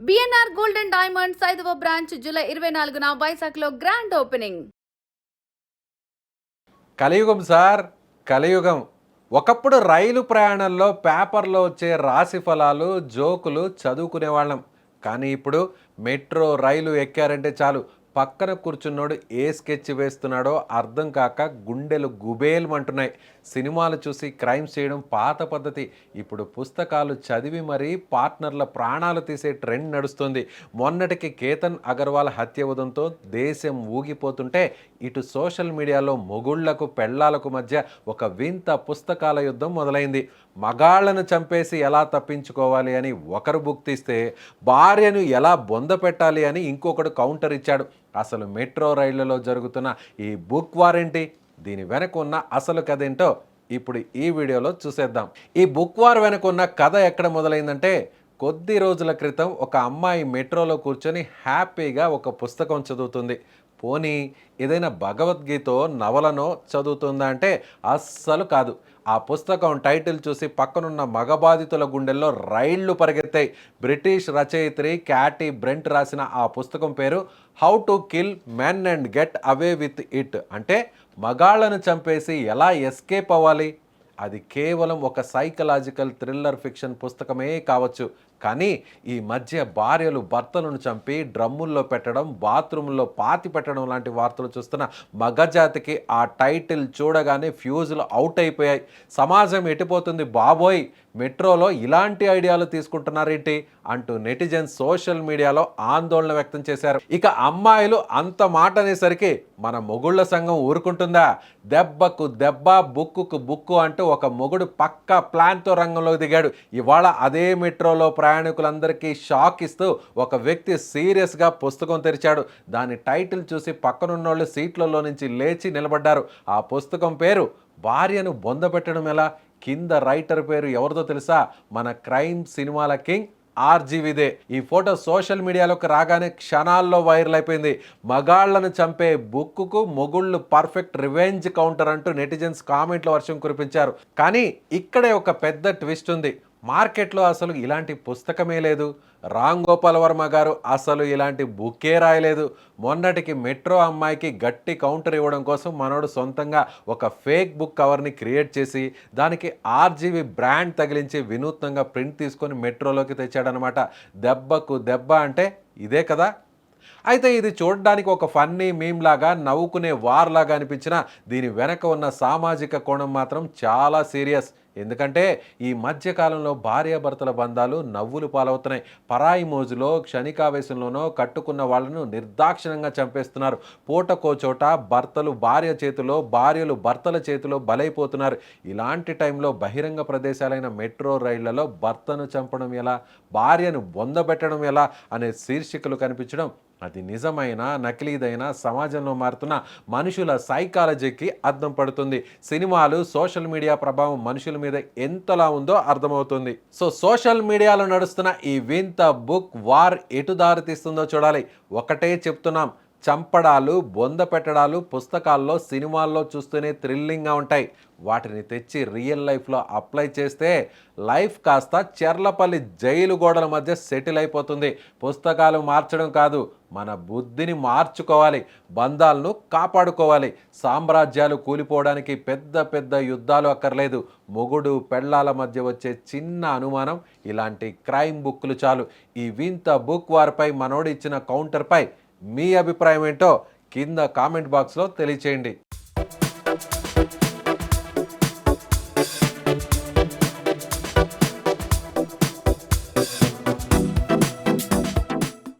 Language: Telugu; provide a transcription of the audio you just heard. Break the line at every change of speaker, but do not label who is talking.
బిఎన్ఆర్ గోల్డ్ అండ్ డైమండ్స్ 5వ బ్రాంచ్ జూలై 24న వైజాగ్లో గ్రాండ్ ఓపెనింగ్.
కలియుగం సార్, కలియుగం. ఒకప్పుడు రైలు ప్రయాణంలో పేపర్లో వచ్చే రాశి ఫలాలు, జోకులు చదువుకునేవాళ్ళం. కానీ ఇప్పుడు మెట్రో రైలు ఎక్కారంటే చాలు, పక్కన కూర్చున్నోడు ఏ స్కెచ్ వేస్తున్నాడో అర్థం కాక గుండెలు గుబేల్మంటున్నాయి. సినిమాలు చూసి క్రైమ్స్ చేయడం పాత పద్ధతి. ఇప్పుడు పుస్తకాలు చదివి మరీ పార్ట్నర్ల ప్రాణాలు తీసే ట్రెండ్ నడుస్తుంది. మొన్నటికి కేతన్ అగర్వాల్ హత్య ఉదంతో దేశం ఊగిపోతుంటే, ఇటు సోషల్ మీడియాలో మొగుళ్లకు పెళ్లాలకు మధ్య ఒక వింత పుస్తకాల యుద్ధం మొదలైంది. మగాళ్లను చంపేసి ఎలా తప్పించుకోవాలి అని ఒకరు బుక్ తీస్తే, భార్యను ఎలా బొంద పెట్టాలి అని ఇంకొకడు కౌంటర్ ఇచ్చాడు. అసలు మెట్రో రైళ్లలో జరుగుతున్న ఈ బుక్ వారేంటి, దీని వెనక ఉన్న అసలు కథ ఏంటో ఇప్పుడు ఈ వీడియోలో చూసేద్దాం. ఈ బుక్ వార్ వెనక ఉన్న కథ ఎక్కడ మొదలైందంటే, కొద్ది రోజుల క్రితం ఒక అమ్మాయి మెట్రోలో కూర్చొని హ్యాపీగా ఒక పుస్తకం చదువుతుంది. పోనీ ఏదైనా భగవద్గీతో నవలనో చదువుతుందా అంటే అస్సలు కాదు. ఆ పుస్తకం టైటిల్ చూసి పక్కనున్న మగబాధితుల గుండెల్లో రైళ్లు పరిగెత్తాయి. బ్రిటిష్ రచయిత్రి క్యాటీ బ్రెంట్ రాసిన ఆ పుస్తకం పేరు how to kill men and get away with it. అంటే మగాళ్లను చంపేసి ఎలా ఎస్కేప్ అవ్వాలి. అది కేవలం ఒక సైకలాజికల్ థ్రిల్లర్ ఫిక్షన్ పుస్తకమే కావచ్చు, కానీ ఈ మధ్య భార్యలు భర్తలను చంపి డ్రమ్ముల్లో పెట్టడం, బాత్రూంలో పాతి పెట్టడం లాంటి వార్తలు చూస్తున్న మగజాతికి ఆ టైటిల్ చూడగానే ఫ్యూజులు అవుట్ అయిపోయాయి. సమాజం ఎటుపోతుంది బాబోయ్, మెట్రోలో ఇలాంటి ఐడియాలు తీసుకుంటున్నారేంటి అంటూ నెటిజన్స్ సోషల్ మీడియాలో ఆందోళన వ్యక్తం చేశారు. ఇక అమ్మాయిలు అంత మాట అనేసరికి మన మొగుళ్ళ సంఘం ఊరుకుంటుందా? దెబ్బకు దెబ్బ, బుక్కుకు బుక్కు అంటూ ఒక మొగుడు పక్కా ప్లాన్తో రంగంలోకి దిగాడు. ఇవాళ అదే మెట్రోలో ప్రయాణికులందరికీ షాక్ ఇస్తూ ఒక వ్యక్తి సీరియస్గా పుస్తకం తెరిచాడు. దాని టైటిల్ చూసి పక్కనున్నోళ్ళు సీట్లలో నుంచి లేచి నిలబడ్డారు. ఆ పుస్తకం పేరు భార్యను బొందపెట్టడం ఎలా. కింద రైటర్ పేరు ఎవరిదో తెలుసా? మన క్రైమ్ సినిమాల కింగ్ ఆర్జీవిదే. ఈ ఫోటో సోషల్ మీడియాలోకి రాగానే క్షణాల్లో వైరల్ అయిపోయింది. మగాళ్లను చంపే బుక్కుకు మొగుళ్ళు పర్ఫెక్ట్ రివెంజ్ కౌంటర్ అంటూ నెటిజన్స్ కామెంట్ల వర్షం కురిపించారు. కానీ ఇక్కడే ఒక పెద్ద ట్విస్ట్ ఉంది. మార్కెట్లో అసలు ఇలాంటి పుస్తకమే లేదు. రామ్ గోపాల్ వర్మ గారు అసలు ఇలాంటి బుక్కే రాయలేదు. మొన్నటికి మెట్రో అమ్మాయికి గట్టి కౌంటర్ ఇవ్వడం కోసం మనోడు సొంతంగా ఒక ఫేక్ బుక్ కవర్ని క్రియేట్ చేసి దానికి ఆర్జీవి బ్రాండ్ తగిలించి వినూత్నంగా ప్రింట్ తీసుకొని మెట్రోలోకి తెచ్చాడనమాట. దెబ్బకు దెబ్బ అంటే ఇదే కదా. అయితే ఇది చూడడానికి ఒక ఫన్నీ మీమ్ లాగా, నవ్వుకునే వార్ లాగా అనిపించిన దీని వెనక ఉన్న సామాజిక కోణం మాత్రం చాలా సీరియస్. ఎందుకంటే ఈ మధ్యకాలంలో భార్యాభర్తల బంధాలు నవ్వులు పాలవుతున్నాయి. పరాయి మోజులో, క్షణికావేశంలోనో కట్టుకున్న వాళ్ళను నిర్దాక్షిణ్యంగా చంపేస్తున్నారు. పూటకో చోట భర్తలు భార్య చేతిలో, భార్యలు భర్తల చేతిలో బలైపోతున్నారు. ఇలాంటి టైంలో బహిరంగ ప్రదేశాలైన మెట్రో రైళ్లలో భర్తను చంపడం ఎలా, భార్యను బొందబెట్టడం ఎలా అనే శీర్షికలు కనిపించడం, అది నిజమైన నకిలీదైన సమాజంలో మారుతున్న మనుషుల సైకాలజీకి అర్థం పడుతుంది. సినిమాలు, సోషల్ మీడియా ప్రభావం మనుషుల మీద ఎంతలా ఉందో అర్థమవుతుంది. సో సోషల్ మీడియాలో నడుస్తున్న ఈ వింత బుక్ వార్ ఎటు దారి తీస్తుందో చూడాలి. ఒకటే చెప్తున్నాం, చంపడాలు, బొంద పెట్టడాలు పుస్తకాల్లో, సినిమాల్లో చూస్తూనే థ్రిల్లింగ్గా ఉంటాయి. వాటిని తెచ్చి రియల్ లైఫ్లో అప్లై చేస్తే లైఫ్ కాస్త చెర్లపల్లి జైలు గోడల మధ్య సెటిల్ అయిపోతుంది. పుస్తకాలు మార్చడం కాదు, మన బుద్ధిని మార్చుకోవాలి, బంధాలను కాపాడుకోవాలి. సామ్రాజ్యాలు కూలిపోవడానికి పెద్ద పెద్ద యుద్ధాలు అక్కర్లేదు. మొగుడు పెళ్ళాల మధ్య వచ్చే చిన్న అనుమానం, ఇలాంటి క్రైమ్ బుక్లు చాలు. ఈ వింత బుక్ వారిపై మనోడు ఇచ్చిన కౌంటర్పై మీ అభిప్రాయం ఏంటో కింద కామెంట్ బాక్స్లో తెలియచేయండి.